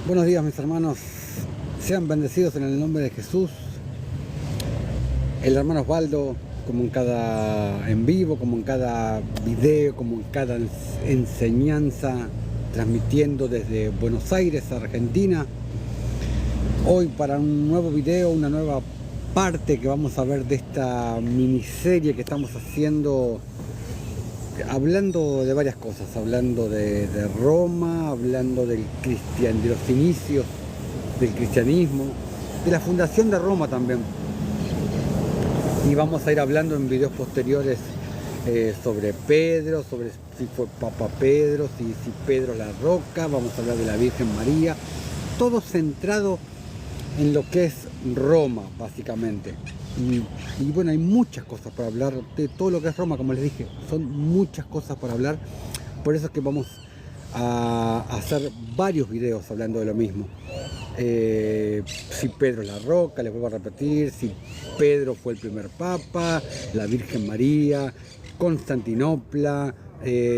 Buenos días, mis hermanos, sean bendecidos en el nombre de Jesús. El hermano Osvaldo, como en cada en vivo, como en cada video, como en cada enseñanza, transmitiendo desde Buenos Aires, Argentina. Hoy para un nuevo video, una nueva parte que vamos a ver de esta miniserie que estamos haciendo, hablando de varias cosas, hablando de Roma, hablando de los inicios del cristianismo, de la fundación de Roma también. Y vamos a ir hablando en videos posteriores sobre Pedro, sobre si fue Papa Pedro, si Pedro la roca, vamos a hablar de la Virgen María, todo centrado en lo que es Roma, básicamente. Y bueno, hay muchas cosas para hablar de todo lo que es Roma, como les dije, son muchas cosas para hablar. Por eso es que vamos a hacer varios videos hablando de lo mismo. Si Pedro la roca, les vuelvo a repetir, si Pedro fue el primer papa, la Virgen María, Constantinopla,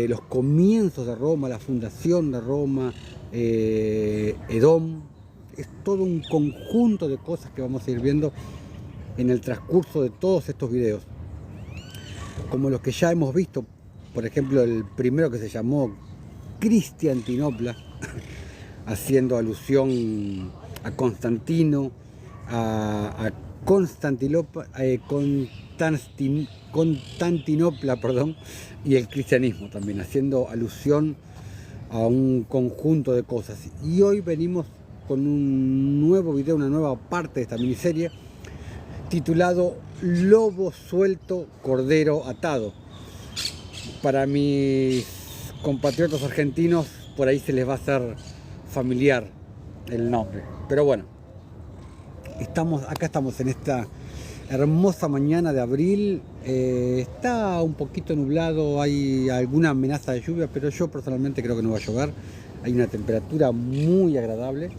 los comienzos de Roma, la fundación de Roma, Edom. Es todo un conjunto de cosas que vamos a ir viendo en el transcurso de todos estos videos, como los que ya hemos visto. Por ejemplo, el primero, que se llamó Cristiantinopla, haciendo alusión a Constantino, a Constantinopla, perdón, y el cristianismo también, haciendo alusión a un conjunto de cosas. Y hoy venimos con un nuevo video, una nueva parte de esta miniserie, titulado Lobo suelto, cordero atado. Para mis compatriotas argentinos, por ahí se les va a hacer familiar el nombre. Pero bueno, acá estamos en esta hermosa mañana de abril. Está un poquito nublado, hay alguna amenaza de lluvia, pero yo personalmente creo que no va a llover. Hay una temperatura muy agradable.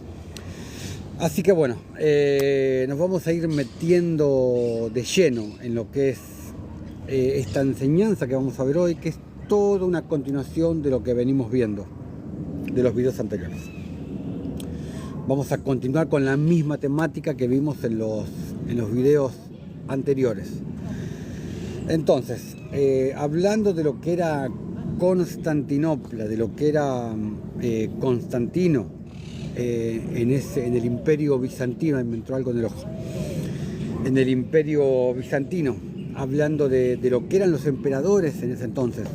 Así que bueno, nos vamos a ir metiendo de lleno en lo que es esta enseñanza que vamos a ver hoy, que es toda una continuación de lo que venimos viendo de los videos anteriores. Vamos a continuar con la misma temática que vimos en los videos anteriores. Entonces, hablando de lo que era Constantinopla, de lo que era Constantino, en el imperio bizantino, me entró algo en el ojo, en el imperio bizantino, hablando de lo que eran los emperadores en ese entonces.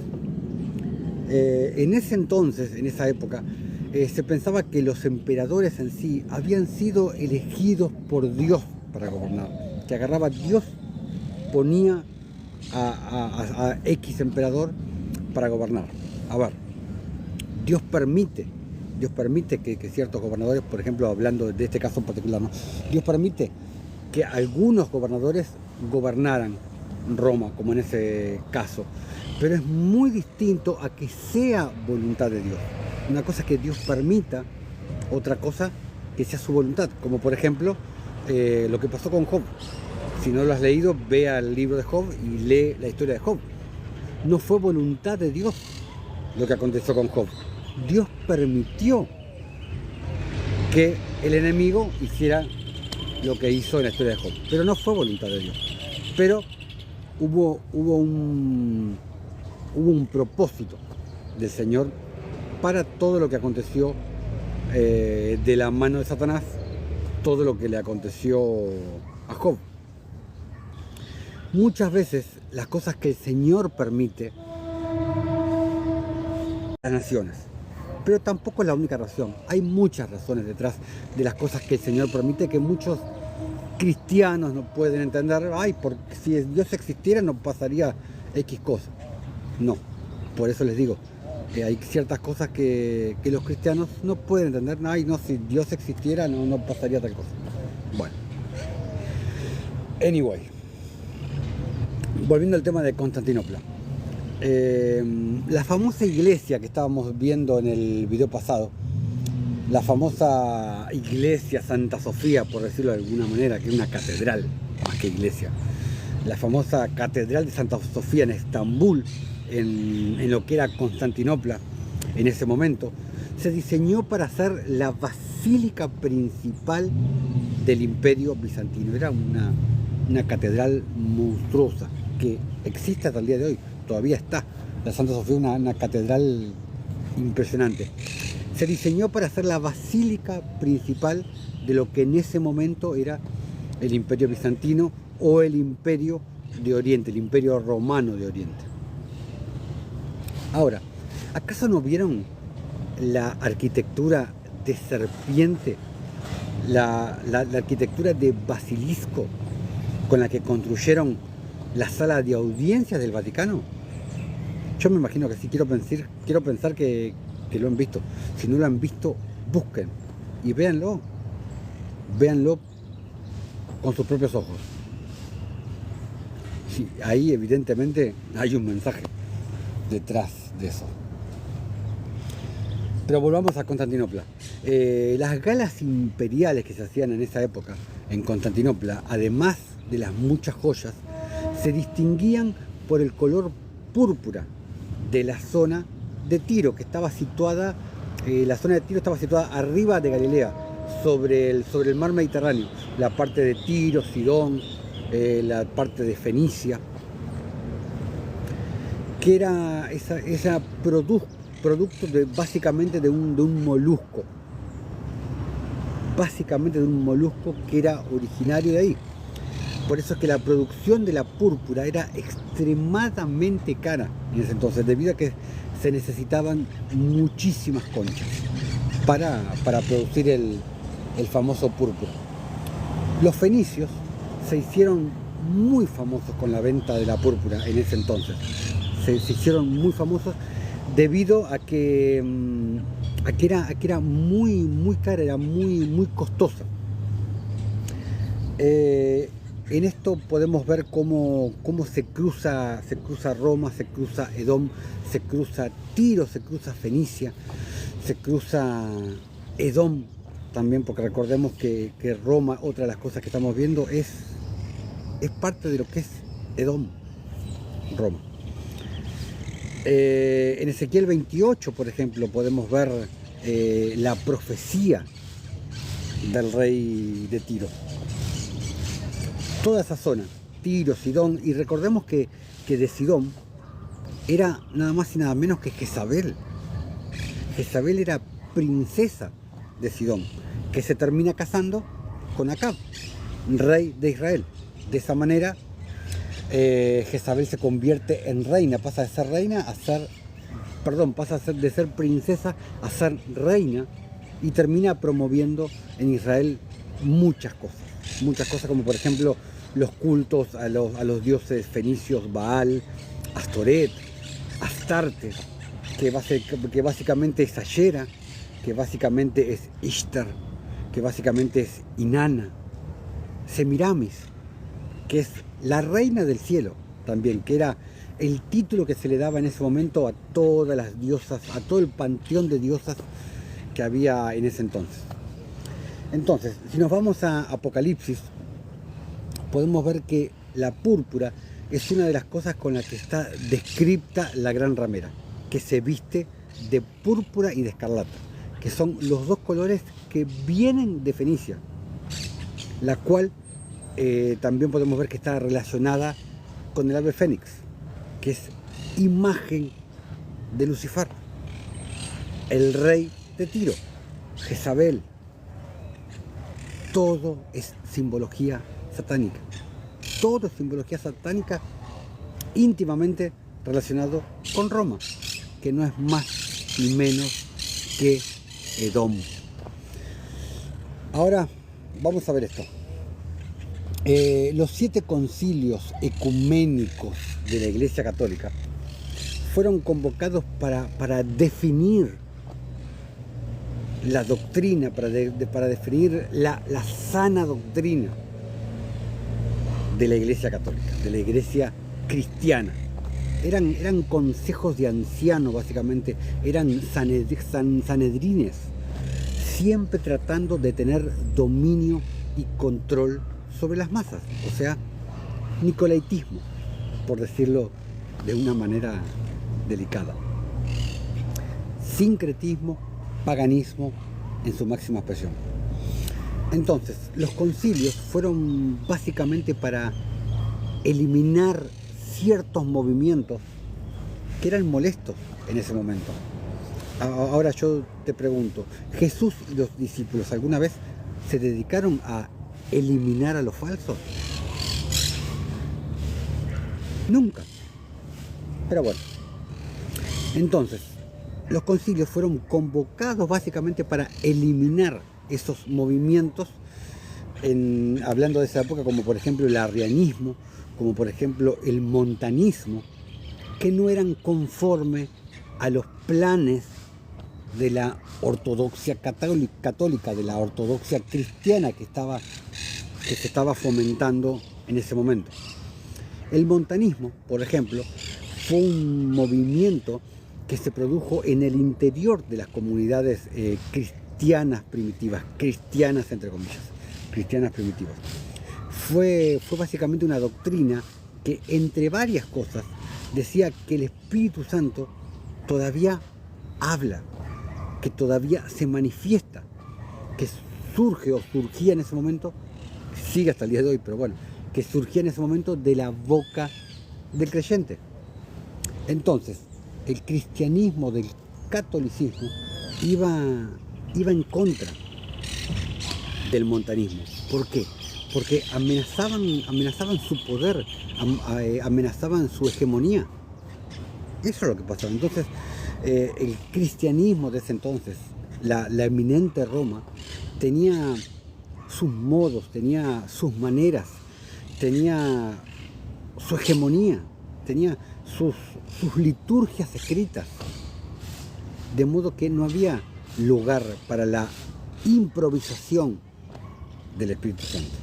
En esa época, se pensaba que los emperadores en sí habían sido elegidos por Dios para gobernar, que agarraba Dios, ponía a X emperador para gobernar. A ver, Dios permite que ciertos gobernadores, por ejemplo, hablando de este caso en particular, ¿no? Dios permite que algunos gobernadores gobernaran Roma, como en ese caso. Pero es muy distinto a que sea voluntad de Dios. Una cosa es que Dios permita, otra cosa que sea su voluntad. Como por ejemplo, lo que pasó con Job. Si no lo has leído, vea el libro de Job y lee la historia de Job. No fue voluntad de Dios lo que aconteció con Job. Dios permitió que el enemigo hiciera lo que hizo en la historia de Job, pero no fue voluntad de Dios. Pero hubo un propósito del Señor para todo lo que aconteció de la mano de Satanás, todo lo que le aconteció a Job. Muchas veces las cosas que el Señor permite las naciones, pero tampoco es la única razón. Hay muchas razones detrás de las cosas que el Señor permite, que muchos cristianos no pueden entender. Ay, porque si Dios existiera no pasaría X cosas. No, por eso les digo, hay ciertas cosas que los cristianos no pueden entender. Ay, no, si Dios existiera no pasaría tal cosa. Bueno, anyway, volviendo al tema de Constantinopla. La famosa iglesia que estábamos viendo en el video pasado, la famosa iglesia Santa Sofía, por decirlo de alguna manera, que es una catedral más que iglesia, la famosa catedral de Santa Sofía en Estambul, en lo que era Constantinopla en ese momento, se diseñó para ser la basílica basílica principal del Imperio Bizantino. Era una catedral monstruosa que existe hasta el día de hoy, todavía está. La Santa Sofía, una catedral impresionante. Se diseñó para ser la basílica principal de lo que en ese momento era el Imperio Bizantino o el Imperio de Oriente, el Imperio Romano de Oriente. Ahora, ¿acaso no vieron la arquitectura de serpiente, la arquitectura de basilisco con la que construyeron la sala de audiencias del Vaticano? Yo me imagino que sí, quiero pensar que lo han visto. Si no lo han visto, busquen y véanlo con sus propios ojos. Sí, ahí evidentemente hay un mensaje detrás de eso. Pero volvamos a Constantinopla. Las galas imperiales que se hacían en esa época en Constantinopla, además de las muchas joyas, se distinguían por el color púrpura de la zona de Tiro, que estaba situada, la zona de Tiro estaba situada arriba de Galilea, sobre el mar Mediterráneo, la parte de Tiro, Sidón, la parte de Fenicia, que era esa producto básicamente de un molusco, que era originario de ahí. Por eso es que la producción de la púrpura era extremadamente cara en ese entonces, debido a que se necesitaban muchísimas conchas para producir el famoso púrpura. Los fenicios se hicieron muy famosos con la venta de la púrpura en ese entonces. Se hicieron muy famosos debido a que era muy cara, era muy costosa. En esto podemos ver cómo se cruza Roma, se cruza Edom, se cruza Tiro, se cruza Fenicia, se cruza Edom también, porque recordemos que Roma, otra de las cosas que estamos viendo, es parte de lo que es Edom, Roma. En Ezequiel 28, por ejemplo, podemos ver la profecía del rey de Tiro. Toda esa zona, Tiro, Sidón, y recordemos que de Sidón era nada más y nada menos que Jezabel. Jezabel era princesa de Sidón, que se termina casando con Acab, rey de Israel. De esa manera, Jezabel se convierte en reina, pasa de ser princesa a ser reina, y termina promoviendo en Israel muchas cosas, como por ejemplo los cultos a los dioses fenicios, Baal, Astoret, Astarte, que básicamente es Ashera, que básicamente es Ishtar, que básicamente es Inanna, Semiramis, que es la reina del cielo también, que era el título que se le daba en ese momento a todas las diosas, a todo el panteón de diosas que había en ese entonces. Entonces, si nos vamos a Apocalipsis, podemos ver que la púrpura es una de las cosas con las que está descripta la gran ramera, que se viste de púrpura y de escarlata, que son los dos colores que vienen de Fenicia, la cual también podemos ver que está relacionada con el ave fénix, que es imagen de Lucifer, el rey de Tiro, Jezabel. Todo es simbología satánica. Todo es simbología satánica íntimamente relacionado con Roma, que no es más ni menos que Edom. Ahora vamos a ver esto. Los 7 concilios ecuménicos de la Iglesia Católica fueron convocados para definir la doctrina, para definir la sana doctrina de la Iglesia Católica, de la Iglesia cristiana. Eran consejos de ancianos, básicamente, eran sanedrines, siempre tratando de tener dominio y control sobre las masas, o sea, nicolaitismo, por decirlo de una manera delicada. Sincretismo, paganismo en su máxima expresión. Entonces, los concilios fueron básicamente para eliminar ciertos movimientos que eran molestos en ese momento. Ahora yo te pregunto, ¿Jesús y los discípulos alguna vez se dedicaron a eliminar a los falsos? Nunca. Pero bueno, entonces, los concilios fueron convocados básicamente para eliminar esos movimientos, hablando de esa época, como por ejemplo el arrianismo, como por ejemplo el montanismo, que no eran conforme a los planes de la ortodoxia católica, de la ortodoxia cristiana que se estaba fomentando en ese momento. El montanismo, por ejemplo, fue un movimiento que se produjo en el interior de las comunidades cristianas primitivas, cristianas entre comillas, cristianas primitivas. Fue básicamente una doctrina que, entre varias cosas, decía que el Espíritu Santo todavía habla, que todavía se manifiesta, que surge o surgía en ese momento, sigue hasta el día de hoy, pero bueno, que surgía en ese momento de la boca del creyente. Entonces, el cristianismo del catolicismo iba en contra del montanismo. ¿Por qué? Porque amenazaban su poder, amenazaban su hegemonía. Eso es lo que pasaba. Entonces, el cristianismo de ese entonces, la eminente Roma, tenía sus modos, tenía sus maneras, tenía su hegemonía, tenía sus liturgias escritas, de modo que no había lugar para la improvisación del Espíritu Santo.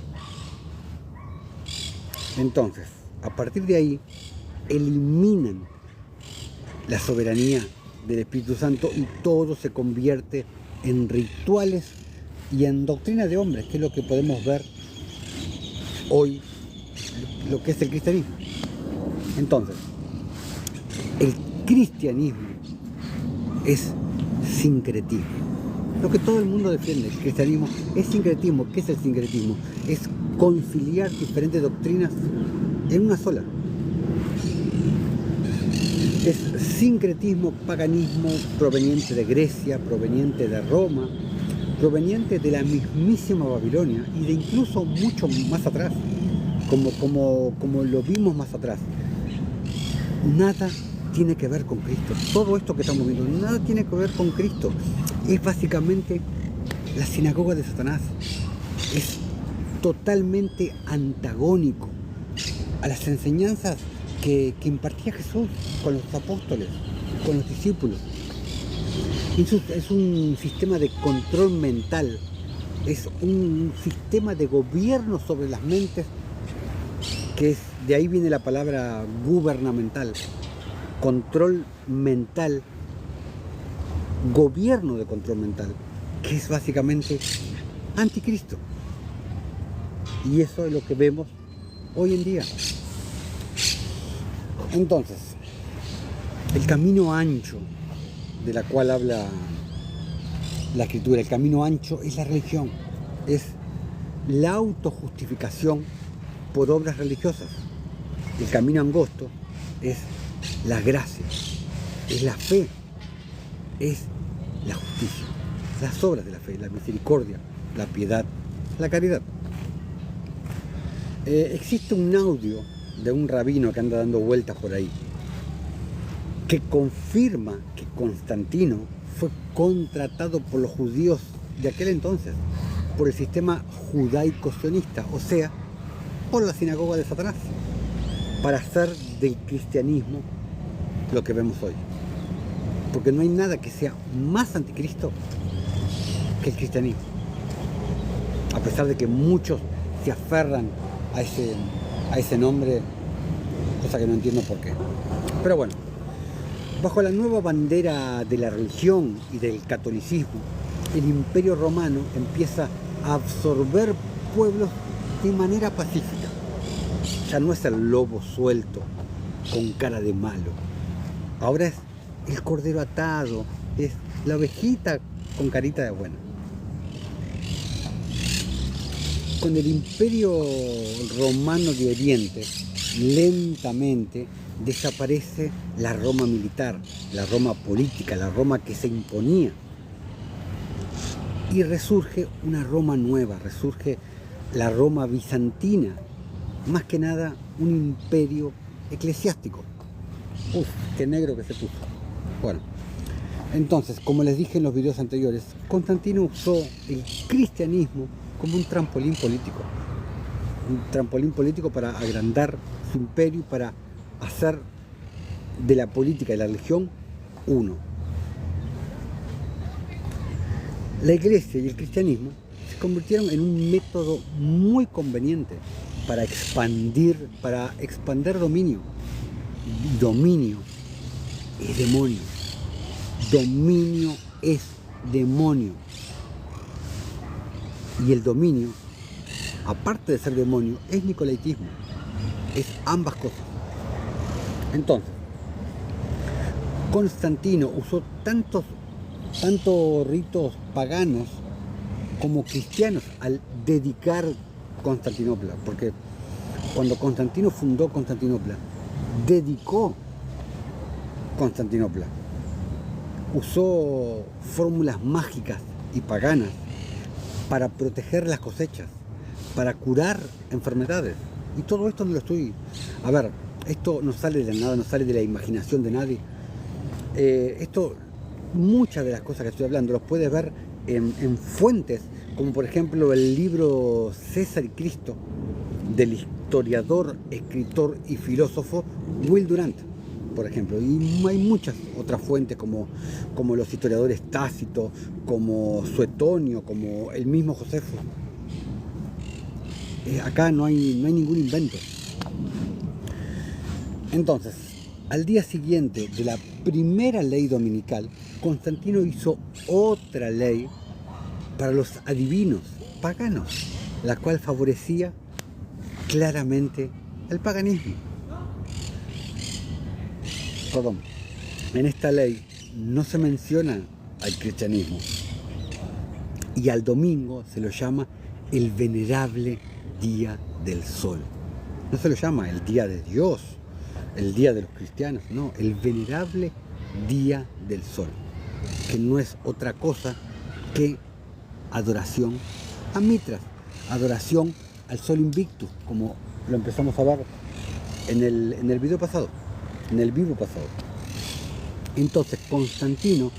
Entonces, a partir de ahí, eliminan la soberanía del Espíritu Santo y todo se convierte en rituales y en doctrina de hombres, que es lo que podemos ver hoy, lo que es el cristianismo. Entonces, el cristianismo es sincretismo. Lo que todo el mundo defiende, el cristianismo es sincretismo. ¿Qué es el sincretismo? Es conciliar diferentes doctrinas en una sola. Es sincretismo, paganismo proveniente de Grecia, proveniente de Roma, proveniente de la mismísima Babilonia y de incluso mucho más atrás, como lo vimos más atrás. Nada tiene que ver con Cristo. Todo esto que estamos viendo, nada tiene que ver con Cristo. Es básicamente la sinagoga de Satanás. Es totalmente antagónico a las enseñanzas que impartía Jesús con los apóstoles, con los discípulos. Es un sistema de control mental, es un sistema de gobierno sobre las mentes, de ahí viene la palabra gubernamental, control mental, gobierno de control mental, que es básicamente anticristo. Y eso es lo que vemos hoy en día. Entonces, el camino ancho de la cual habla la Escritura, el camino ancho es la religión, es la autojustificación por obras religiosas. El camino angosto es la gracia, es la fe, es la justicia, las obras de la fe, la misericordia, la piedad, la caridad. Existe un audio de un rabino que anda dando vueltas por ahí, que confirma que Constantino fue contratado por los judíos de aquel entonces, por el sistema judaico-sionista, o sea, por la sinagoga de Satanás, para hacer del cristianismo lo que vemos hoy. Porque no hay nada que sea más anticristo que el cristianismo. A pesar de que muchos se aferran a ese nombre, cosa que no entiendo por qué. Pero bueno, bajo la nueva bandera de la religión y del catolicismo, el Imperio Romano empieza a absorber pueblos de manera pacífica. Ya no es el lobo suelto con cara de malo. Ahora es el cordero atado, es la ovejita con carita de buena. con el Imperio Romano de Oriente, lentamente desaparece la Roma militar, la Roma política, la Roma que se imponía. Y resurge una Roma nueva, resurge la Roma bizantina, más que nada un imperio eclesiástico. Uf, qué negro que se puso. Bueno, entonces, como les dije en los videos anteriores, Constantino usó el cristianismo como un trampolín político para agrandar su imperio, para hacer de la política y la religión uno. La iglesia y el cristianismo se convirtieron en un método muy conveniente para expandir dominio. Y dominio es demonio. Dominio es demonio. Y el dominio, aparte de ser demonio, es nicolaitismo. Es ambas cosas. Entonces, Constantino usó tantos ritos paganos como cristianos al dedicar Constantinopla, porque cuando Constantino fundó Constantinopla, dedicó Constantinopla, usó fórmulas mágicas y paganas para proteger las cosechas, para curar enfermedades. Y todo esto no lo estoy... A ver, esto no sale de nada, no sale de la imaginación de nadie. Muchas de las cosas que estoy hablando los puedes ver en fuentes, como por ejemplo el libro César y Cristo, del historiador, escritor y filósofo Will Durant, por ejemplo. Y hay muchas otras fuentes como los historiadores Tácito, como Suetonio, como el mismo Josefo. Acá no hay ningún invento. Entonces, al día siguiente de la primera ley dominical, Constantino hizo otra ley para los adivinos paganos, la cual favorecía claramente el paganismo. Perdón, en esta ley no se menciona al cristianismo y al domingo se lo llama el venerable día del sol. No se lo llama el día de Dios, el día de los cristianos, no, el venerable día del sol, que no es otra cosa que adoración a Mitras, adoración al sol invictus, como lo empezamos a ver en el video pasado, en el vivo pasado. Entonces Constantino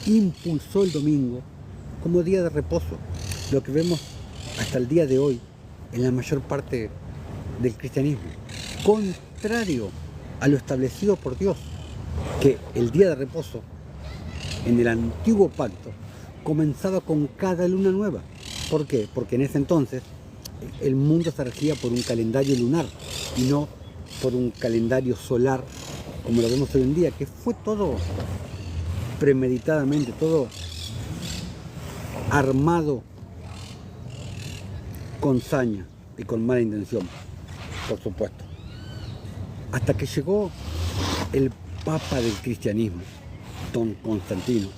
impulsó el domingo como día de reposo, lo que vemos hasta el día de hoy en la mayor parte del cristianismo, contrario a lo establecido por Dios, que el día de reposo en el antiguo pacto comenzaba con cada luna nueva. ¿Por qué? Porque en ese entonces el mundo se regía por un calendario lunar y no por un calendario solar como lo vemos hoy en día, que fue todo premeditadamente, todo armado con saña y con mala intención, por supuesto. Hasta que llegó el Papa del cristianismo, Don Constantino,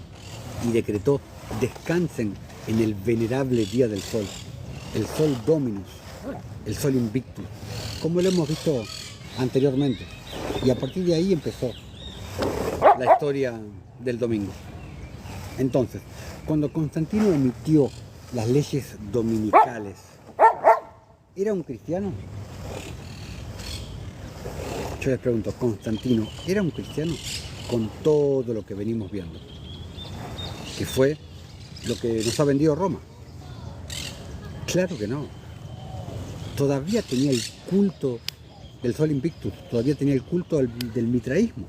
y decretó: descansen en el venerable día del sol, el sol Dominus, el sol Invictus, como lo hemos visto anteriormente. Y a partir de ahí empezó la historia del domingo. Entonces, cuando Constantino emitió las leyes dominicales, ¿era un cristiano? Yo les pregunto, ¿Constantino era un cristiano? Con todo lo que venimos viendo, que fue lo que nos ha vendido Roma. Claro que no. Todavía tenía el culto del Sol Invictus, todavía tenía el culto del mitraísmo.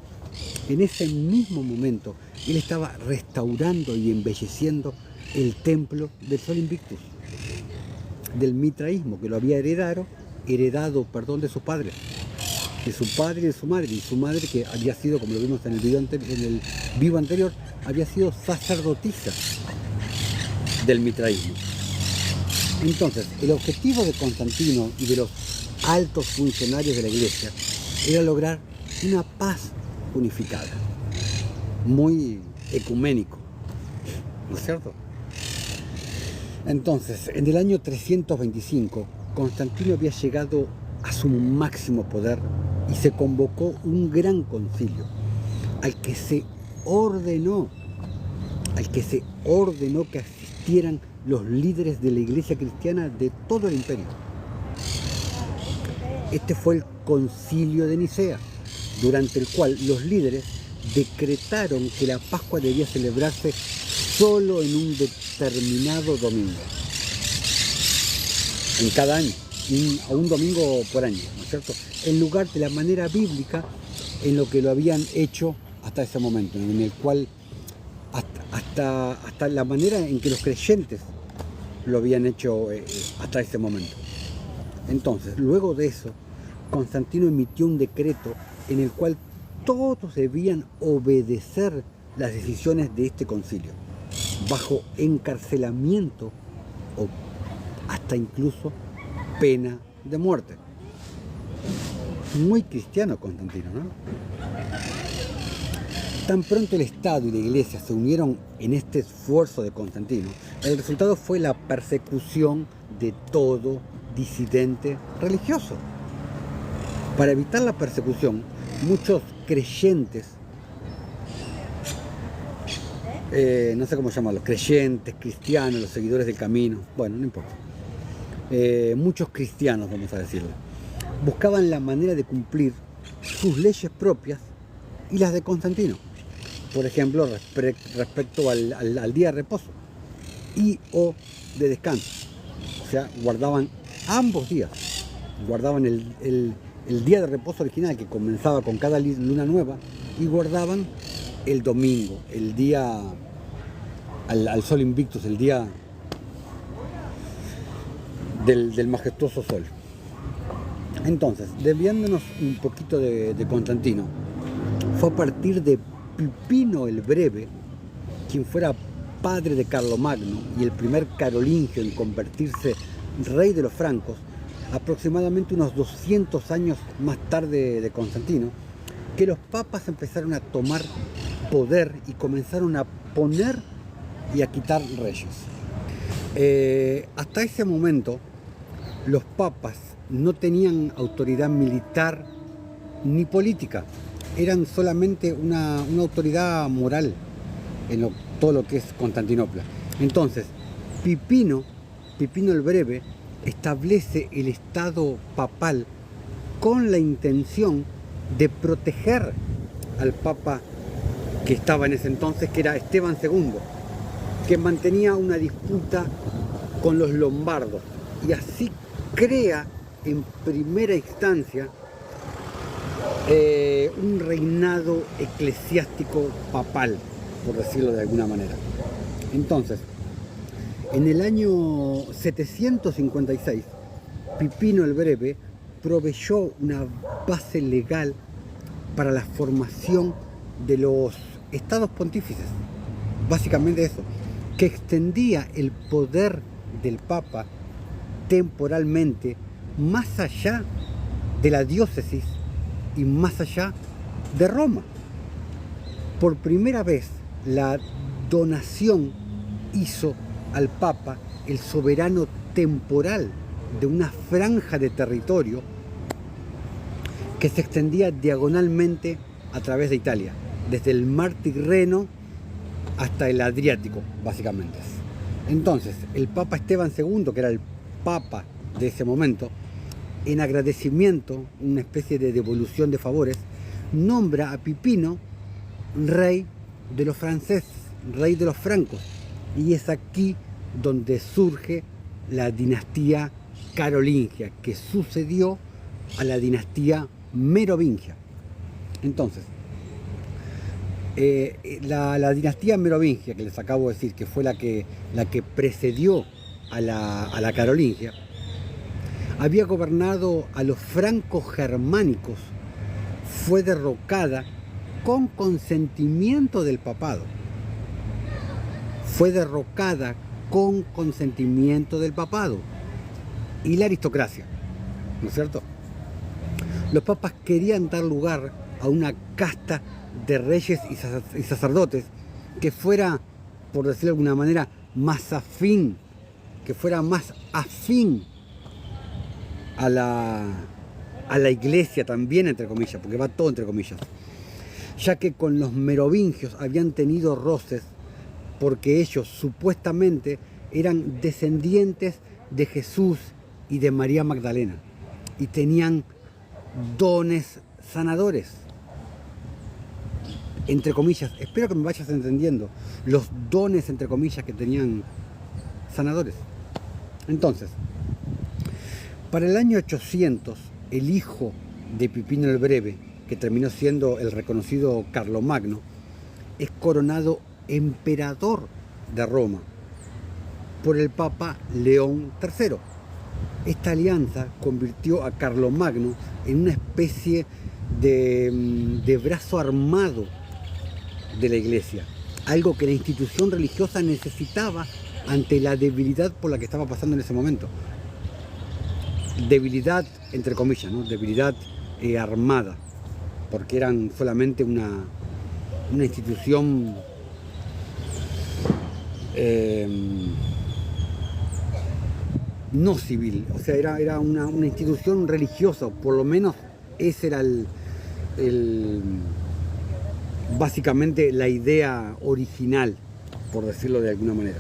En ese mismo momento, él estaba restaurando y embelleciendo el templo del Sol Invictus, del mitraísmo, que lo había heredado de su padre y de su madre, y su madre, que había sido, como lo vimos en el vivo anterior, había sido sacerdotisa del mitraísmo. Entonces, el objetivo de Constantino y de los altos funcionarios de la iglesia era lograr una paz unificada, muy ecuménico, ¿no es cierto? Entonces, en el año 325, Constantino había llegado a su máximo poder y se convocó un gran concilio al que se ordenó que asistieran los líderes de la iglesia cristiana de todo el imperio. Este fue el concilio de Nicea, durante el cual los líderes decretaron que la Pascua debía celebrarse solo en un determinado domingo, en cada año, a un domingo por año, ¿no es cierto? En lugar de la manera bíblica en lo que lo habían hecho hasta ese momento, en el cual hasta la manera en que los creyentes lo habían hecho hasta ese momento. Entonces, luego de eso, Constantino emitió un decreto en el cual todos debían obedecer las decisiones de este concilio, bajo encarcelamiento o hasta incluso pena de muerte. Muy cristiano Constantino, ¿no? Tan pronto el Estado y la Iglesia se unieron en este esfuerzo de Constantino, el resultado fue la persecución de todo disidente religioso. Para evitar la persecución, muchos creyentes, no sé cómo llamarlos, creyentes, cristianos, los seguidores del camino, bueno, no importa, muchos cristianos, vamos a decirlo, buscaban la manera de cumplir sus leyes propias y las de Constantino. Por ejemplo, respecto al día de reposo y o de descanso. O sea, guardaban ambos días. Guardaban el día de reposo original, que comenzaba con cada luna nueva, y guardaban el domingo, el día al sol invictus, el día del majestuoso sol. Entonces, desviándonos un poquito de Constantino, fue a partir de Pipino el Breve, quien fuera padre de Carlomagno y el primer carolingio en convertirse rey de los francos, aproximadamente unos 200 años más tarde de Constantino, que los papas empezaron a tomar poder y comenzaron a poner y a quitar reyes. Hasta ese momento, los papas no tenían autoridad militar ni política, eran solamente una autoridad moral en todo lo que es Constantinopla. Entonces, Pipino el Breve establece el estado papal con la intención de proteger al papa que estaba en ese entonces, que era Esteban II, que mantenía una disputa con los lombardos, y así crea en primera instancia un reinado eclesiástico papal, por decirlo de alguna manera. Entonces, en el año 756, Pipino el Breve proveyó una base legal para la formación de los estados pontífices. Básicamente eso, que extendía el poder del Papa temporalmente más allá de la diócesis y más allá de Roma. Por primera vez, la donación hizo al Papa el soberano temporal de una franja de territorio que se extendía diagonalmente a través de Italia, desde el mar Tirreno hasta el Adriático, básicamente. Entonces, el Papa Esteban II, que era el Papa de ese momento, en agradecimiento, una especie de devolución de favores, nombra a Pipino rey de los franceses, rey de los francos, y es aquí donde surge la dinastía carolingia, que sucedió a la dinastía merovingia. Entonces, la dinastía merovingia, que les acabo de decir, que fue la que precedió a la carolingia, había gobernado a los francos germánicos, fue derrocada con consentimiento del papado. Fue derrocada con consentimiento del papado y la aristocracia, ¿no es cierto? Los papas querían dar lugar a una casta de reyes y sacerdotes que fuera, por decirlo de alguna manera, más afín que fuera más afín a la iglesia también, entre comillas, porque va todo entre comillas, ya que con los merovingios habían tenido roces porque ellos supuestamente eran descendientes de Jesús y de María Magdalena y tenían dones sanadores, entre comillas. Espero que me vayas entendiendo los dones, entre comillas, que tenían sanadores. Entonces, para el año 800, el hijo de Pipino el Breve, que terminó siendo el reconocido Carlomagno, es coronado emperador de Roma por el Papa León III. Esta alianza convirtió a Carlomagno en una especie de brazo armado de la Iglesia, algo que la institución religiosa necesitaba ante la debilidad por la que estaba pasando en ese momento. Debilidad, entre comillas, ¿no? Debilidad armada, porque eran solamente una institución no civil, o sea, era una institución religiosa, por lo menos ese era básicamente la idea original, por decirlo de alguna manera.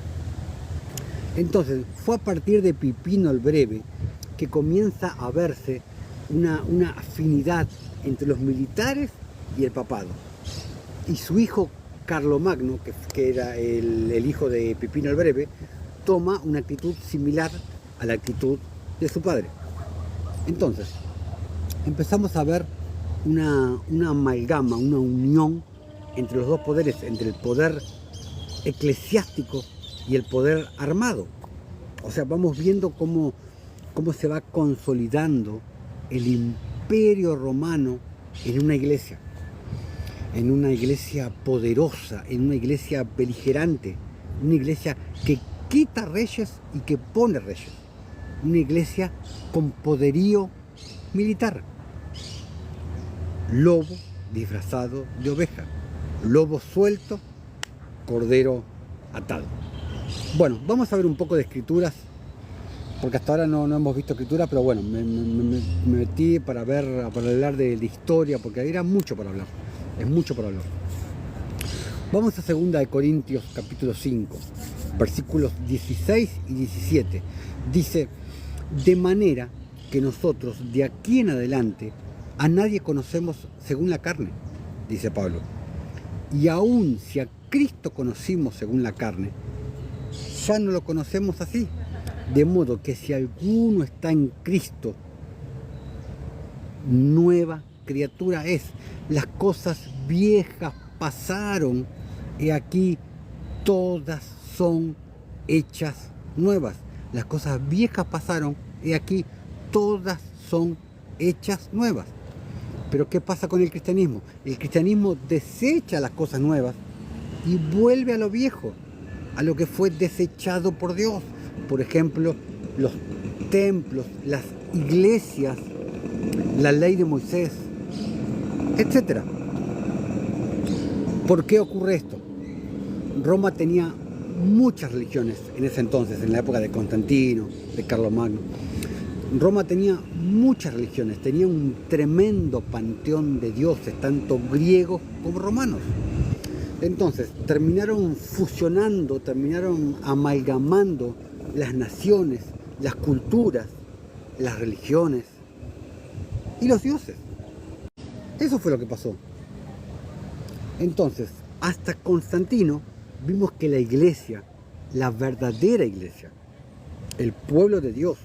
Entonces, fue a partir de Pipino el Breve que comienza a verse una afinidad entre los militares y el papado. Y su hijo Carlomagno, que era el hijo de Pipino el Breve, toma una actitud similar a la actitud de su padre. Entonces, empezamos a ver una amalgama, una unión entre los dos poderes, entre el poder eclesiástico y el poder armado. O sea, vamos viendo cómo se va consolidando el imperio romano en una iglesia poderosa, en una iglesia beligerante, una iglesia que quita reyes y que pone reyes, una iglesia con poderío militar. Lobo disfrazado de oveja, lobo suelto, cordero atado. Bueno, vamos a ver un poco de escrituras, porque hasta ahora no hemos visto escrituras, pero bueno, me metí para hablar de historia, porque era mucho para hablar, es mucho para hablar. Vamos a 2 Corintios capítulo 5, versículos 16 y 17. Dice: de manera que nosotros de aquí en adelante a nadie conocemos según la carne, dice Pablo. Y aún si a Cristo conocimos según la carne, ya no lo conocemos así. De modo que si alguno está en Cristo, nueva criatura es. Las cosas viejas pasaron, y aquí todas son hechas nuevas. Las cosas viejas pasaron, y aquí todas son hechas nuevas. Pero ¿qué pasa con el cristianismo? El cristianismo desecha las cosas nuevas y vuelve a lo viejo, a lo que fue desechado por Dios. Por ejemplo, los templos, las iglesias, la ley de Moisés, etc. ¿Por qué ocurre esto? Roma tenía muchas religiones en ese entonces, en la época de Constantino, de Carlomagno. Roma tenía muchas religiones, tenía un tremendo panteón de dioses, tanto griegos como romanos. Entonces, terminaron fusionando, terminaron amalgamando las naciones, las culturas, las religiones y los dioses. Eso fue lo que pasó. Entonces, hasta Constantino, vimos que la iglesia, la verdadera iglesia, el pueblo de Dios,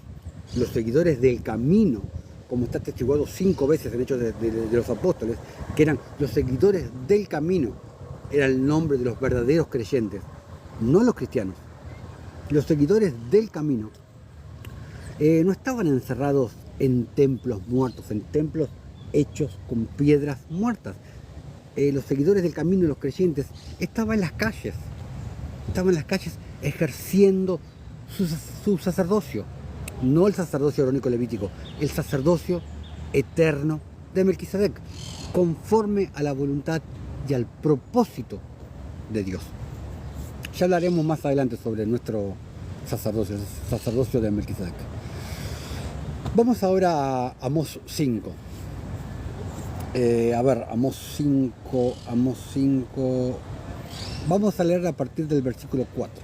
los seguidores del camino, como está atestiguado 5 veces en Hechos de los Apóstoles, que eran los seguidores del camino, era el nombre de los verdaderos creyentes, no los cristianos. Los seguidores del camino no estaban encerrados en templos muertos, en templos hechos con piedras muertas. Los seguidores del camino, los creyentes, estaban en las calles ejerciendo su sacerdocio. No el sacerdocio arónico levítico, el sacerdocio eterno de Melquisedec, conforme a la voluntad y al propósito de Dios. Ya hablaremos más adelante sobre nuestro sacerdocio de Melquisedec. Vamos ahora a Amós 5. Amós 5. Vamos a leer a partir del versículo 4.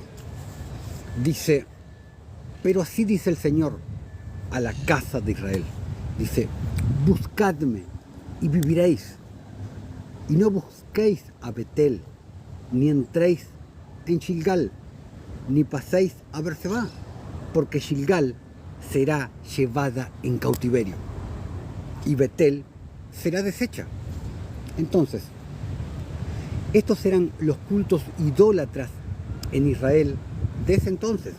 Dice, pero así dice el Señor a la casa de Israel. Dice, buscadme y viviréis, y no busquéis a Betel, ni entréis en Gilgal, ni paséis a Berseba, porque Gilgal será llevada en cautiverio, y Betel será deshecha. Entonces, estos eran los cultos idólatras en Israel de ese entonces.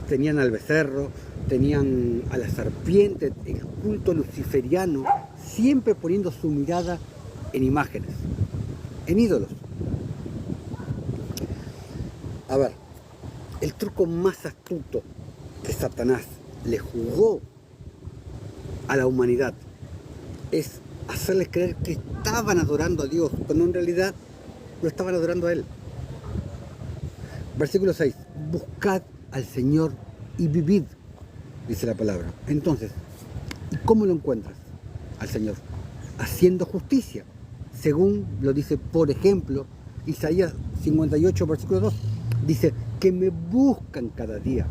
Tenían al becerro, tenían a la serpiente, el culto luciferiano, siempre poniendo su mirada en imágenes, en ídolos. A ver, el truco más astuto que Satanás le jugó a la humanidad es hacerles creer que estaban adorando a Dios, cuando en realidad lo estaban adorando a Él. Versículo 6. Buscad al Señor y vivid, dice la palabra. Entonces, ¿y cómo lo encuentras al Señor? Haciendo justicia, según lo dice, por ejemplo, Isaías 58, versículo 2. Dice, que me buscan cada día,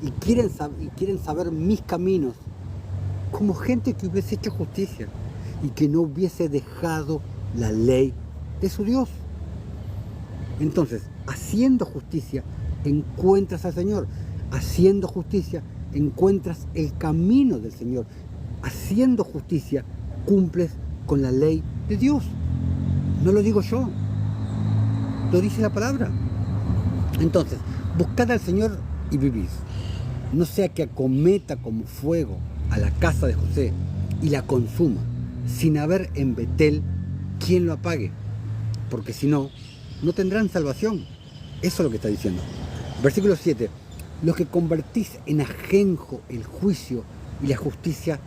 y quieren saber mis caminos, como gente que hubiese hecho justicia y que no hubiese dejado la ley de su Dios. Entonces, haciendo justicia, encuentras al Señor. Haciendo justicia, encuentras el camino del Señor. Haciendo justicia, cumples con la ley de Dios. No lo digo yo, lo dice la palabra. Entonces, buscad al Señor y vivid. No sea que acometa como fuego a la casa de José y la consuma, sin haber en Betel quien lo apague, porque si no, no tendrán salvación. Eso es lo que está diciendo. Versículo 7. Los que convertís en ajenjo el juicio y la justicia,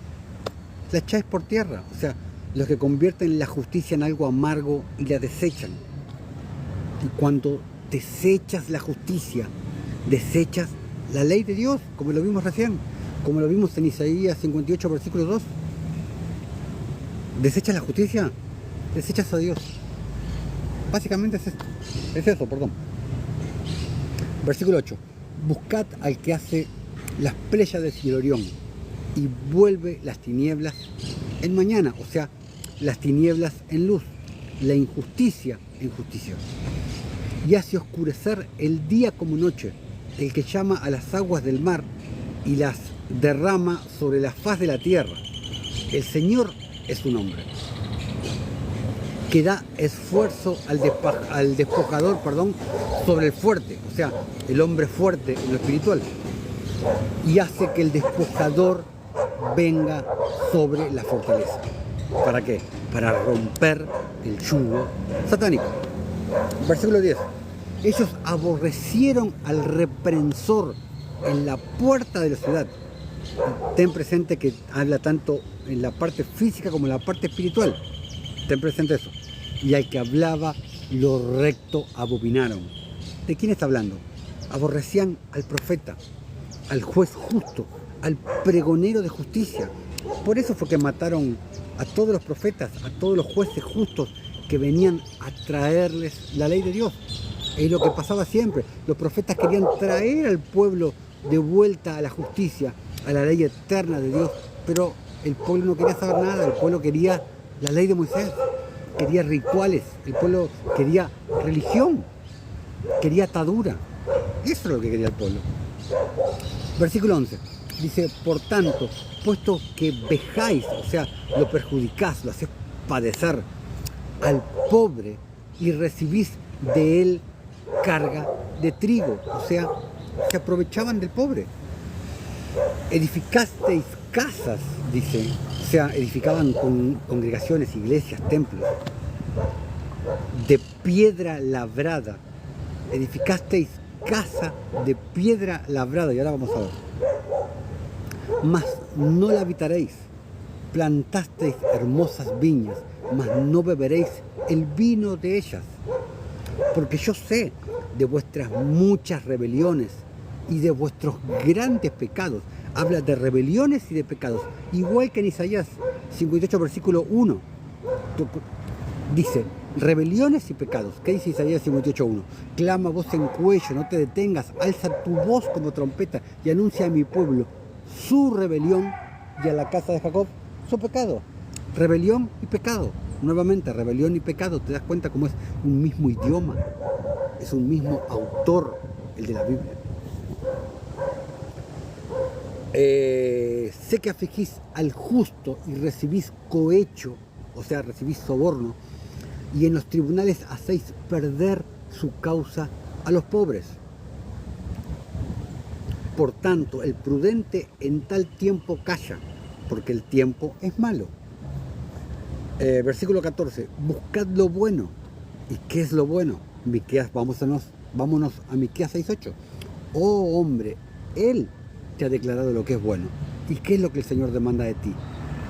la echáis por tierra. O sea, los que convierten la justicia en algo amargo y la desechan. Y cuando desechas la justicia, desechas la ley de Dios, como lo vimos recién, como lo vimos en Isaías 58, versículo 2. Desechas la justicia, desechas a Dios. Básicamente es eso, perdón. Versículo 8. Buscad al que hace las Pléyades y el Orión y vuelve las tinieblas en mañana, o sea, las tinieblas en luz, la injusticia en justicia. Y hace oscurecer el día como noche, el que llama a las aguas del mar y las derrama sobre la faz de la tierra. El Señor es su nombre, que da esfuerzo al despojador, sobre el fuerte, o sea, el hombre fuerte en lo espiritual, y hace que el despojador venga sobre la fortaleza. ¿Para qué? Para romper el yugo satánico. Versículo 10. Ellos aborrecieron al reprensor en la puerta de la ciudad. Ten presente que habla tanto en la parte física como en la parte espiritual. Ten presente eso. Y al que hablaba lo recto abominaron. ¿De quién está hablando? Aborrecían al profeta, al juez justo, al pregonero de justicia. Por eso fue que mataron a todos los profetas, a todos los jueces justos que venían a traerles la ley de Dios. Es lo que pasaba siempre. Los profetas querían traer al pueblo de vuelta a la justicia, a la ley eterna de Dios, pero el pueblo no quería saber nada. El pueblo quería la ley de Moisés, quería rituales, el pueblo quería religión, quería atadura. Eso es lo que quería el pueblo. Versículo 11. Dice, por tanto, puesto que vejáis, o sea, lo perjudicás, lo hacés padecer al pobre y recibís de él carga de trigo, o sea, se aprovechaban del pobre. Edificasteis casas, dice, o sea, edificaban congregaciones, iglesias, templos, de piedra labrada. Edificasteis casa de piedra labrada, y ahora vamos a ver. Mas no la habitaréis. Plantasteis hermosas viñas, mas no beberéis el vino de ellas. Porque yo sé de vuestras muchas rebeliones y de vuestros grandes pecados. Habla de rebeliones y de pecados, igual que en Isaías 58, versículo 1. Dice, rebeliones y pecados. ¿Qué dice Isaías 58.1? Clama voz en cuello, no te detengas, alza tu voz como trompeta y anuncia a mi pueblo su rebelión y a la casa de Jacob su pecado. Rebelión y pecado. Nuevamente, rebelión y pecado. ¿Te das cuenta cómo es un mismo idioma? Es un mismo autor, el de la Biblia. Sé que afligís al justo y recibís cohecho, o sea, recibís soborno, y en los tribunales hacéis perder su causa a los pobres. Por tanto, el prudente en tal tiempo calla, porque el tiempo es malo. Versículo 14, buscad lo bueno. ¿Y qué es lo bueno? Miqueas, vámonos a Miqueas 6.8. Oh hombre, Él te ha declarado lo que es bueno. ¿Y qué es lo que el Señor demanda de ti?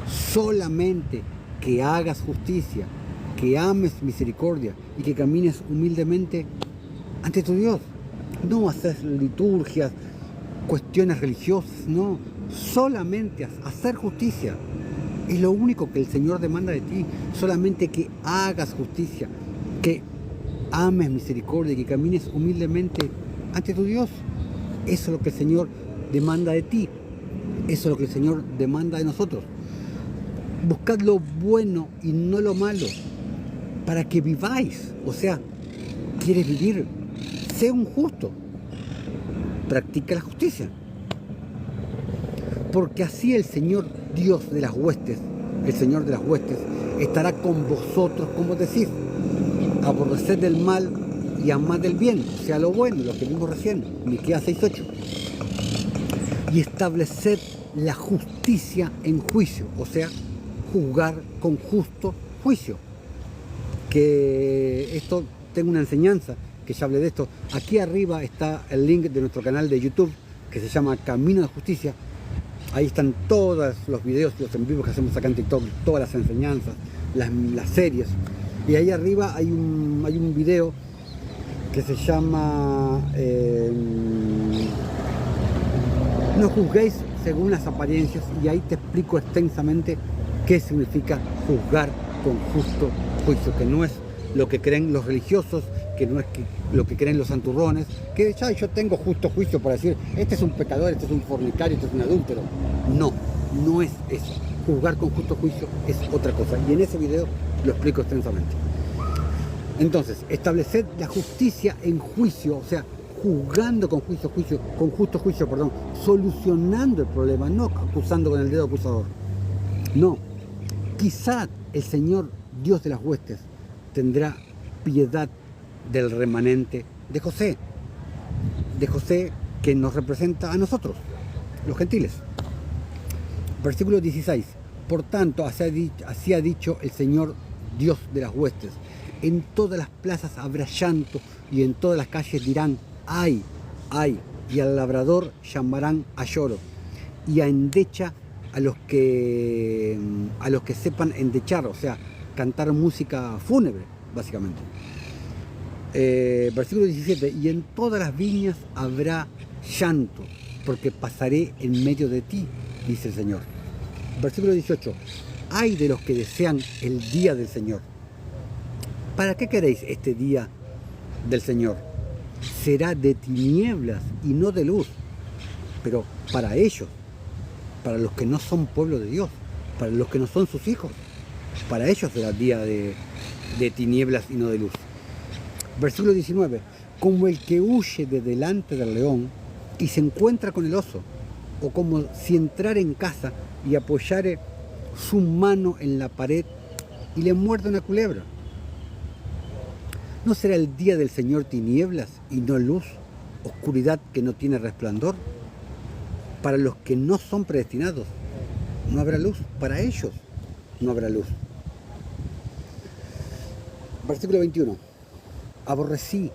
Solamente que hagas justicia, que ames misericordia y que camines humildemente ante tu Dios. No hacer liturgias, cuestiones religiosas, no. Solamente hacer justicia. Es lo único que el Señor demanda de ti. Solamente que hagas justicia, que ames misericordia y que camines humildemente ante tu Dios. Eso es lo que el Señor demanda de ti. Eso es lo que el Señor demanda de nosotros. Buscad lo bueno y no lo malo, para que viváis. O sea, ¿quieres vivir? Sé un justo. Practica la justicia. Porque así el Señor Dios de las huestes, el Señor de las huestes, estará con vosotros, como decís, aborreced del mal y amad del bien, o sea, lo bueno, lo que vimos recién, Miqueas 6.8. Y estableced la justicia en juicio, o sea, juzgar con justo juicio. Que esto tengo una enseñanza, que ya hablé de esto. Aquí arriba está el link de nuestro canal de YouTube, que se llama Camino de Justicia. Ahí están todos los videos, los en vivos que hacemos acá en TikTok, todas las enseñanzas, las series. Y ahí arriba hay un video que se llama No juzguéis según las apariencias, y ahí te explico extensamente qué significa juzgar con justo juicio, que no es lo que creen los religiosos, que no es lo que creen los santurrones, que ya yo tengo justo juicio para decir, este es un pecador, este es un fornicario, este es un adúltero. No, no es eso. Juzgar con justo juicio es otra cosa, y en ese video lo explico extensamente. Entonces, estableced la justicia en juicio, o sea, juzgando con justo juicio, solucionando el problema, no acusando con el dedo acusador. No, quizá el Señor Dios de las huestes tendrá piedad del remanente de José que nos representa a nosotros, los gentiles. Versículo 16. Por tanto, así ha dicho el Señor Dios de las huestes: en todas las plazas habrá llanto y en todas las calles dirán, ay, ay, y al labrador llamarán a lloro y a endecha a los que sepan endechar, o sea, cantar música fúnebre, básicamente. Versículo 17, y en todas las viñas habrá llanto, porque pasaré en medio de ti, dice el Señor. Versículo 18, ay de los que desean el día del Señor. ¿Para qué queréis este día del Señor? Será de tinieblas y no de luz, pero para ellos, para los que no son pueblo de Dios, para los que no son sus hijos, para ellos será día de tinieblas y no de luz. Versículo 19, como el que huye de delante del león y se encuentra con el oso, o como si entrara en casa y apoyare su mano en la pared y le muerde una culebra. ¿No será el día del Señor tinieblas y no luz, oscuridad que no tiene resplandor? Para los que no son predestinados no habrá luz, para ellos no habrá luz. Versículo 21. Aborrecí,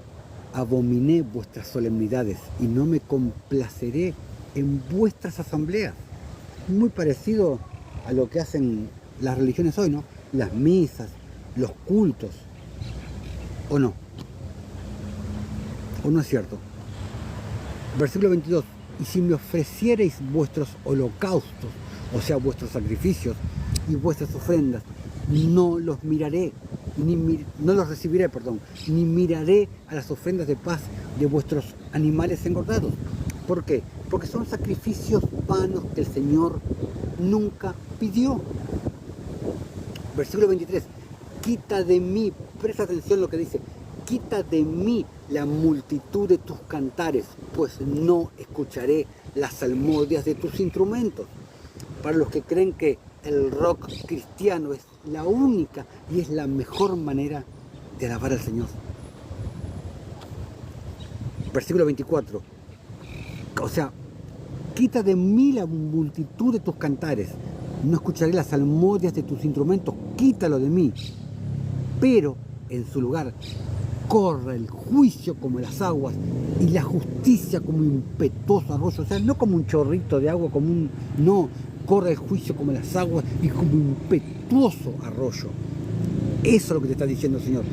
abominé vuestras solemnidades y no me complaceré en vuestras asambleas. Muy parecido a lo que hacen las religiones hoy, ¿no? Las misas, los cultos, ¿o no? ¿O no es cierto? Versículo 22. Y si me ofreciereis vuestros holocaustos, o sea, vuestros sacrificios y vuestras ofrendas, no los miraré, no los recibiré, ni miraré a las ofrendas de paz de vuestros animales engordados. ¿Por qué? Porque son sacrificios vanos que el Señor nunca pidió. Versículo 23. Quita de mí, presta atención a lo que dice, quita de mí la multitud de tus cantares, pues no escucharé las salmodias de tus instrumentos. Para los que creen que el rock cristiano es la única y es la mejor manera de alabar al Señor. Versículo 24. O sea, quita de mí la multitud de tus cantares, no escucharé las salmodias de tus instrumentos, quítalo de mí. Pero en su lugar corre el juicio como las aguas y la justicia como un impetuoso arroyo. O sea, no como un chorrito de agua, no, corre el juicio como las aguas y como un impetuoso arroyo. Eso es lo que te está diciendo el Señor.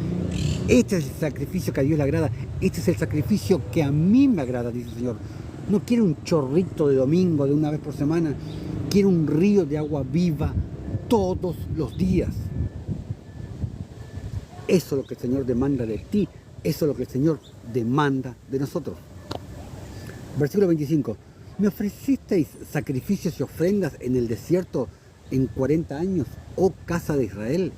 Este es el sacrificio que a Dios le agrada. Este es el sacrificio que a mí me agrada, dice el Señor. No quiero un chorrito de domingo de una vez por semana. Quiero un río de agua viva todos los días. Eso es lo que el Señor demanda de ti. Eso es lo que el Señor demanda de nosotros. Versículo 25. ¿Me ofrecisteis sacrificios y ofrendas en el desierto en 40 años, oh casa de Israel?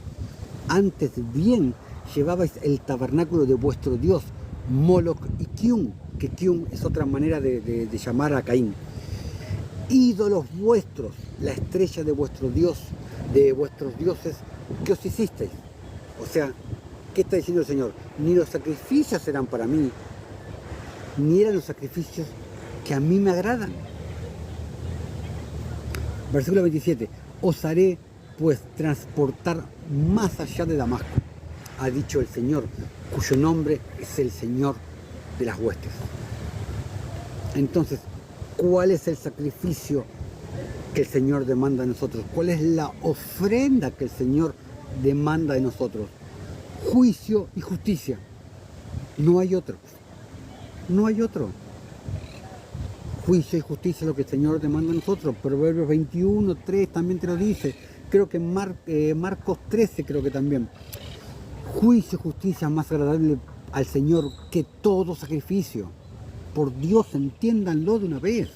Antes bien llevabais el tabernáculo de vuestro Dios, Moloch y Kium, que Kium es otra manera de llamar a Caín. Ídolos vuestros, la estrella de vuestro Dios, de vuestros dioses, que os hicisteis. O sea, ¿qué está diciendo el Señor? Ni los sacrificios eran para mí, ni eran los sacrificios que a mí me agradan. Versículo 27. Os haré pues transportar más allá de Damasco, ha dicho el Señor, cuyo nombre es el Señor de las huestes. Entonces, ¿cuál es el sacrificio que el Señor demanda de nosotros? ¿Cuál es la ofrenda que el Señor demanda de nosotros? Juicio y justicia. No hay otro. No hay otro. Juicio y justicia es lo que el Señor demanda a nosotros. Proverbios 21, 3 también te lo dice. Creo que Marcos 13 creo que también. Juicio y justicia es más agradable al Señor que todo sacrificio. Por Dios, entiéndanlo de una vez.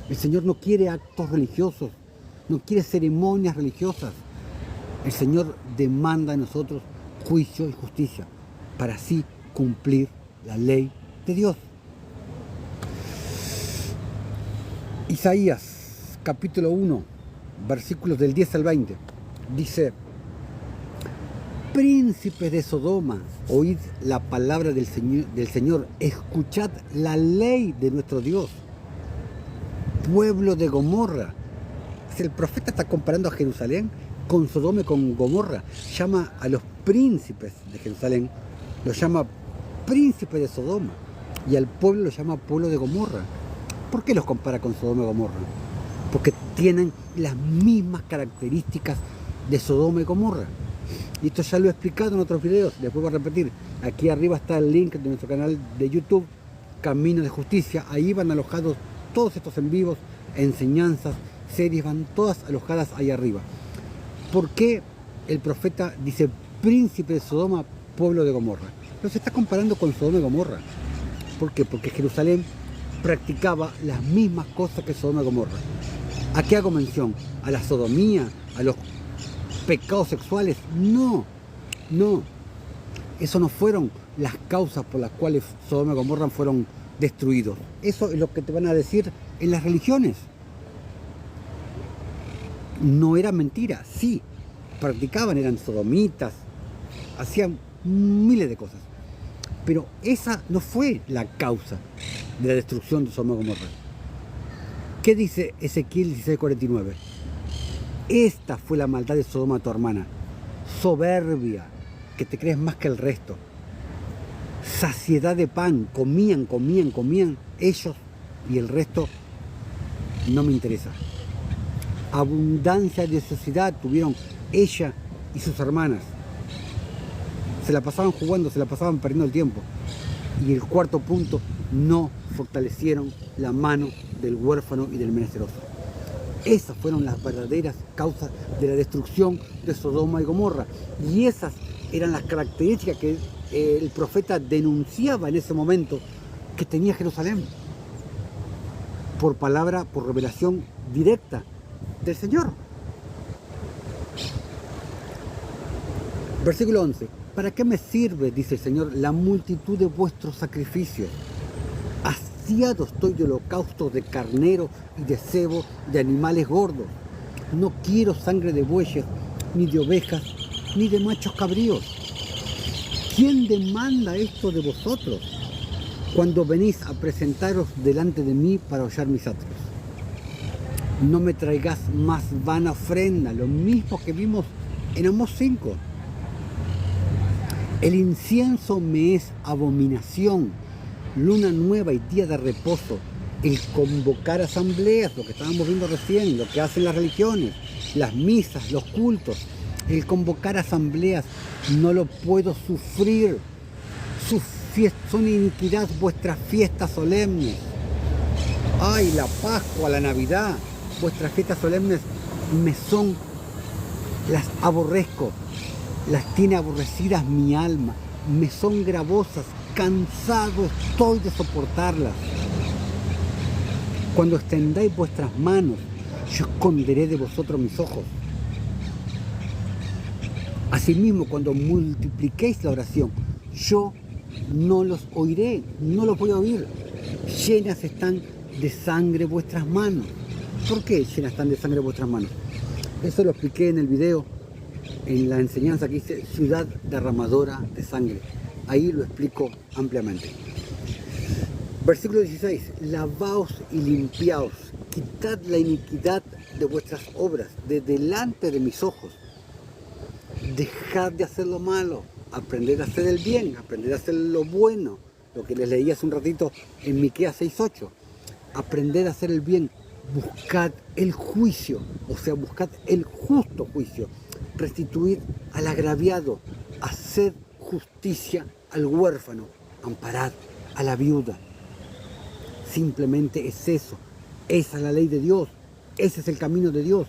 El Señor no quiere actos religiosos, no quiere ceremonias religiosas. El Señor demanda a nosotros juicio y justicia para así cumplir la ley de Dios. Isaías, capítulo 1, versículos del 10 al 20, dice: príncipes de Sodoma, oíd la palabra del Señor, escuchad la ley de nuestro Dios. Pueblo de Gomorra. El profeta está comparando a Jerusalén con Sodoma y con Gomorra. Llama a los príncipes de Jerusalén, los llama príncipes de Sodoma, y al pueblo lo llama pueblo de Gomorra. ¿Por qué los compara con Sodoma y Gomorra? Porque tienen las mismas características de Sodoma y Gomorra. Y esto ya lo he explicado en otros videos, después voy a repetir. Aquí arriba está el link de nuestro canal de YouTube, Camino de Justicia. Ahí van alojados todos estos en vivos, enseñanzas, series, van todas alojadas ahí arriba. ¿Por qué el profeta dice príncipe de Sodoma, pueblo de Gomorra? Los está comparando con Sodoma y Gomorra. ¿Por qué? Porque Jerusalén practicaba las mismas cosas que Sodoma y Gomorra. ¿A qué hago mención? ¿A la sodomía? ¿A los pecados sexuales? No. Eso no fueron las causas por las cuales Sodoma y Gomorra fueron destruidos. Eso es lo que te van a decir en las religiones. No era mentira, sí, practicaban, eran sodomitas, hacían miles de cosas. Pero esa no fue la causa de la destrucción de Sodoma y Gomorra. ¿Qué dice Ezequiel 16:49? Esta fue la maldad de Sodoma, tu hermana. Soberbia, que te crees más que el resto. Saciedad de pan, comían ellos y el resto no me interesa. Abundancia de sociedad tuvieron ella y sus hermanas. Se la pasaban jugando, se la pasaban perdiendo el tiempo. Y el cuarto punto, no fortalecieron la mano del huérfano y del menesteroso. Esas fueron las verdaderas causas de la destrucción de Sodoma y Gomorra. Y esas eran las características que el profeta denunciaba en ese momento que tenía Jerusalén. Por palabra, por revelación directa del Señor. Versículo 11. ¿Para qué me sirve, dice el Señor, la multitud de vuestros sacrificios? Hastiado estoy de holocaustos de carnero y de cebo de animales gordos. No quiero sangre de bueyes, ni de ovejas, ni de machos cabríos. ¿Quién demanda esto de vosotros cuando venís a presentaros delante de mí para hollar mis atrios? No me traigas más vana ofrenda, lo mismo que vimos en Amós 5. El incienso me es abominación, luna nueva y día de reposo, el convocar asambleas, lo que estábamos viendo recién, lo que hacen las religiones, las misas, los cultos, el convocar asambleas, no lo puedo sufrir. Son iniquidad vuestras fiestas solemnes. Ay, la Pascua, la Navidad, vuestras fiestas solemnes las aborrezco. Las tiene aborrecidas mi alma, me son gravosas, cansado estoy de soportarlas. Cuando extendáis vuestras manos, yo esconderé de vosotros mis ojos. Asimismo, cuando multipliquéis la oración, yo no los oiré, no los voy a oír. Llenas están de sangre vuestras manos. ¿Por qué llenas están de sangre vuestras manos? Eso lo expliqué en el video, en la enseñanza que dice ciudad derramadora de sangre. Ahí lo explico ampliamente. Versículo 16. Lavaos y limpiaos, quitad la iniquidad de vuestras obras de delante de mis ojos. Dejad de hacer lo malo, aprended a hacer el bien, aprended a hacer lo bueno. Lo que les leí hace un ratito en Miqueas 6:8. Aprended a hacer el bien, buscad el juicio, o sea, buscad el justo juicio. Restituid al agraviado, haced justicia al huérfano, amparad a la viuda. Simplemente es eso, esa es la ley de Dios, ese es el camino de Dios,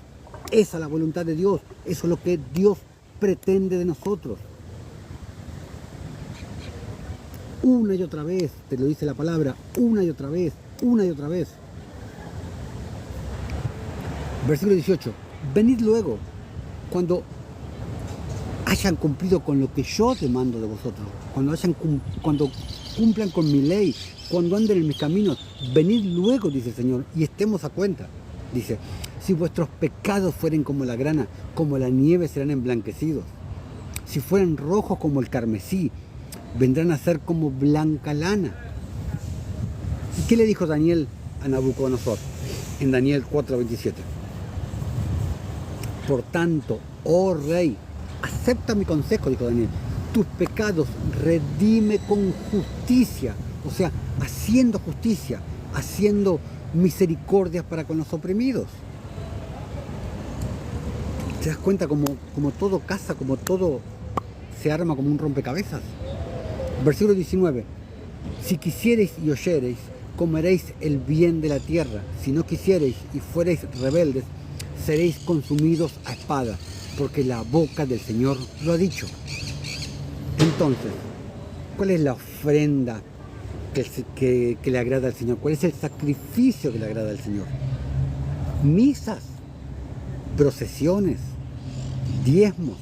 esa es la voluntad de Dios, eso es lo que Dios pretende de nosotros. Una y otra vez, te lo dice la palabra, una y otra vez, una y otra vez. Versículo 18, venid luego, cuando hayan cumplido con lo que yo demando de vosotros, cuando cumplan con mi ley, cuando anden en mis caminos, venid luego, dice el Señor, y estemos a cuenta. Dice, si vuestros pecados fueren como la grana, como la nieve serán emblanquecidos. Si fueren rojos como el carmesí, vendrán a ser como blanca lana. ¿Y qué le dijo Daniel a Nabucodonosor? En Daniel 4:27. Por tanto, oh rey, acepta mi consejo, dijo Daniel. Tus pecados redime con justicia, o sea, haciendo justicia, haciendo misericordias para con los oprimidos. ¿Te das cuenta como todo casa, como todo se arma como un rompecabezas? Versículo 19. Si quisiereis y oyereis, comeréis el bien de la tierra. Si no quisiereis y fuereis rebeldes, seréis consumidos a espada, porque la boca del Señor lo ha dicho. Entonces, ¿cuál es la ofrenda que le agrada al Señor? ¿Cuál es el sacrificio que le agrada al Señor? Misas, procesiones, diezmos,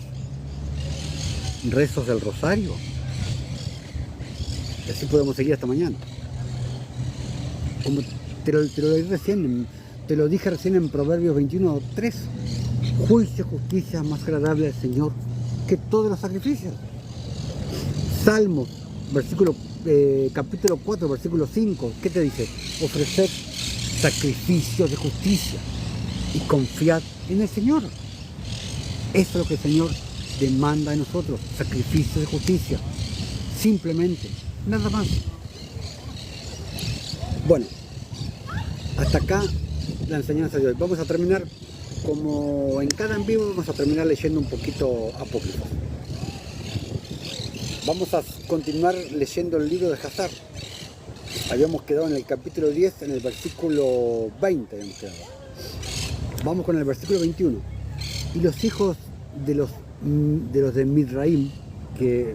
rezos del rosario. Y así podemos seguir hasta mañana. Como te lo dije recién en Proverbios 21:3. Juicio, justicia más agradable al Señor que todos los sacrificios. Salmos, capítulo 4, versículo 5. ¿Qué te dice? Ofreced sacrificios de justicia y confiad en el Señor. Eso es lo que el Señor demanda de nosotros, sacrificios de justicia. Simplemente, nada más. Bueno, hasta acá la enseñanza de hoy. Vamos a terminar, como en cada en vivo, vamos a terminar leyendo un poquito Apócrifos. Vamos a continuar leyendo el libro de Hazar. Habíamos quedado en el capítulo 10, en el versículo 20 habíamos quedado. Vamos con el versículo 21. Y los hijos de los de Mizraim, que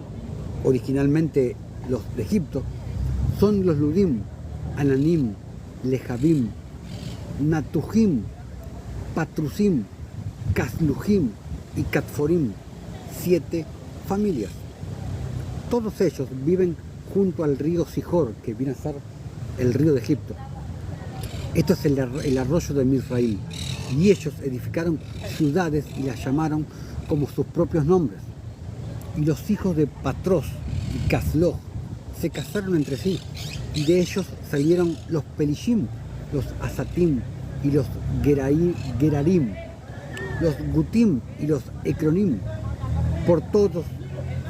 originalmente los de Egipto, son los Ludim, Ananim, Lehabim, Natujim, Patrusim, Casluhim y Catforim, 7 familias. Todos ellos viven junto al río Sihor, que viene a ser el río de Egipto. Esto es el arroyo de Mizraim. Y ellos edificaron ciudades y las llamaron como sus propios nombres. Y los hijos de Patros y Casloh se casaron entre sí, y de ellos salieron los Pelishim, los Asatim y los Gerarim, los Gutim y los Ekronim, por todos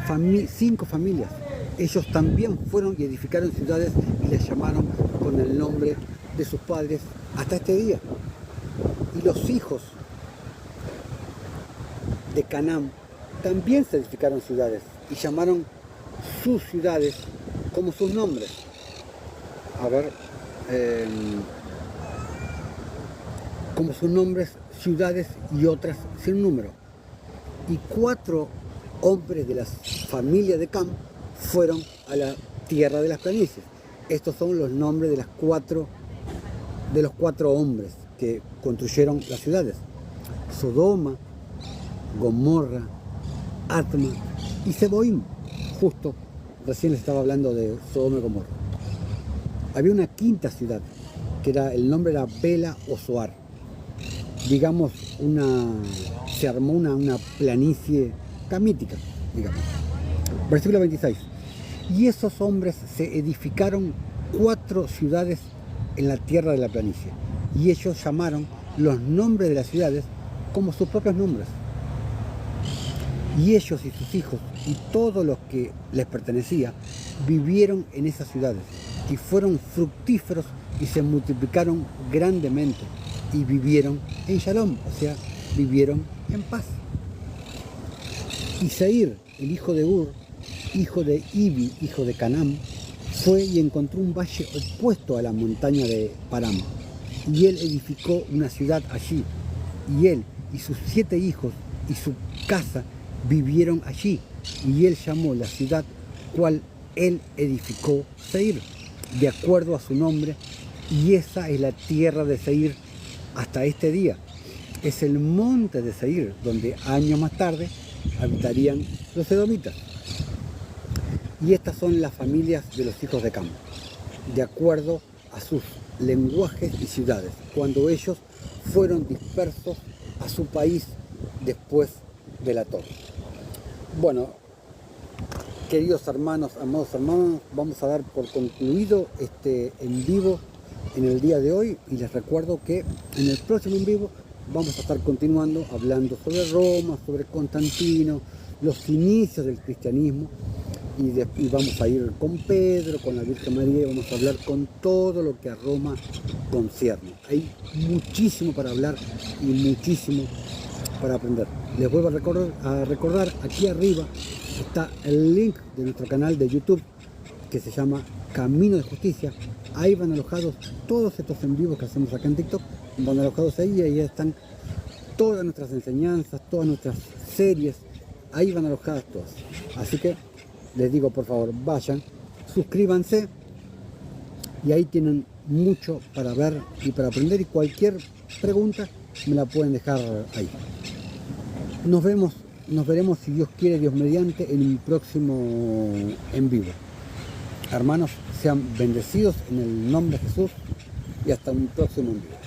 5 familias. Ellos también fueron y edificaron ciudades y las llamaron con el nombre de sus padres hasta este día. Y los hijos de Canaán también se edificaron ciudades y llamaron sus ciudades como sus nombres. A ver, como sus nombres, ciudades y otras sin número. Y 4 hombres de la familia de Cam fueron a la tierra de las planicies. Estos son los nombres de los 4 hombres que construyeron las ciudades: Sodoma, Gomorra, Atma y Seboim. Justo recién les estaba hablando de Sodoma y Gomorra. Había una 5ª ciudad, que el nombre era Bela o Zoar. Digamos, se armó una planicie camítica, digamos. Versículo 26. Y esos hombres se edificaron 4 ciudades en la tierra de la planicie, y ellos llamaron los nombres de las ciudades como sus propios nombres. Y ellos y sus hijos y todos los que les pertenecía vivieron en esas ciudades y fueron fructíferos y se multiplicaron grandemente y vivieron en Shalom, o sea, vivieron en paz. Y Seir, el hijo de Ur, hijo de Ibi, hijo de Canaán, fue y encontró un valle opuesto a la montaña de Param, y él edificó una ciudad allí, y él y sus 7 hijos y su casa vivieron allí, y él llamó la ciudad cual él edificó Seir, de acuerdo a su nombre, y esa es la tierra de Seir hasta este día. Es el monte de Seir, donde años más tarde habitarían los edomitas. Y estas son las familias de los hijos de Cam, de acuerdo a sus lenguajes y ciudades, cuando ellos fueron dispersos a su país después de la torre. Bueno, queridos hermanos, amados hermanos, vamos a dar por concluido este en vivo en el día de hoy, y les recuerdo que en el próximo en vivo vamos a estar continuando hablando sobre Roma, sobre Constantino, los inicios del cristianismo, y vamos a ir con Pedro, con la Virgen María, y vamos a hablar con todo lo que a Roma concierne. Hay muchísimo para hablar y muchísimo para aprender. Les vuelvo a recordar, aquí arriba está el link de nuestro canal de YouTube, que se llama Camino de Justicia. Ahí van alojados todos estos en vivos que hacemos acá en TikTok, van alojados ahí, y ahí están todas nuestras enseñanzas, todas nuestras series, ahí van alojadas todas. Así que les digo, por favor, vayan, suscríbanse, y ahí tienen mucho para ver y para aprender, y cualquier pregunta me la pueden dejar ahí. Nos veremos, si Dios quiere, Dios mediante, en un próximo en vivo. Hermanos, sean bendecidos en el nombre de Jesús, y hasta un próximo en vivo.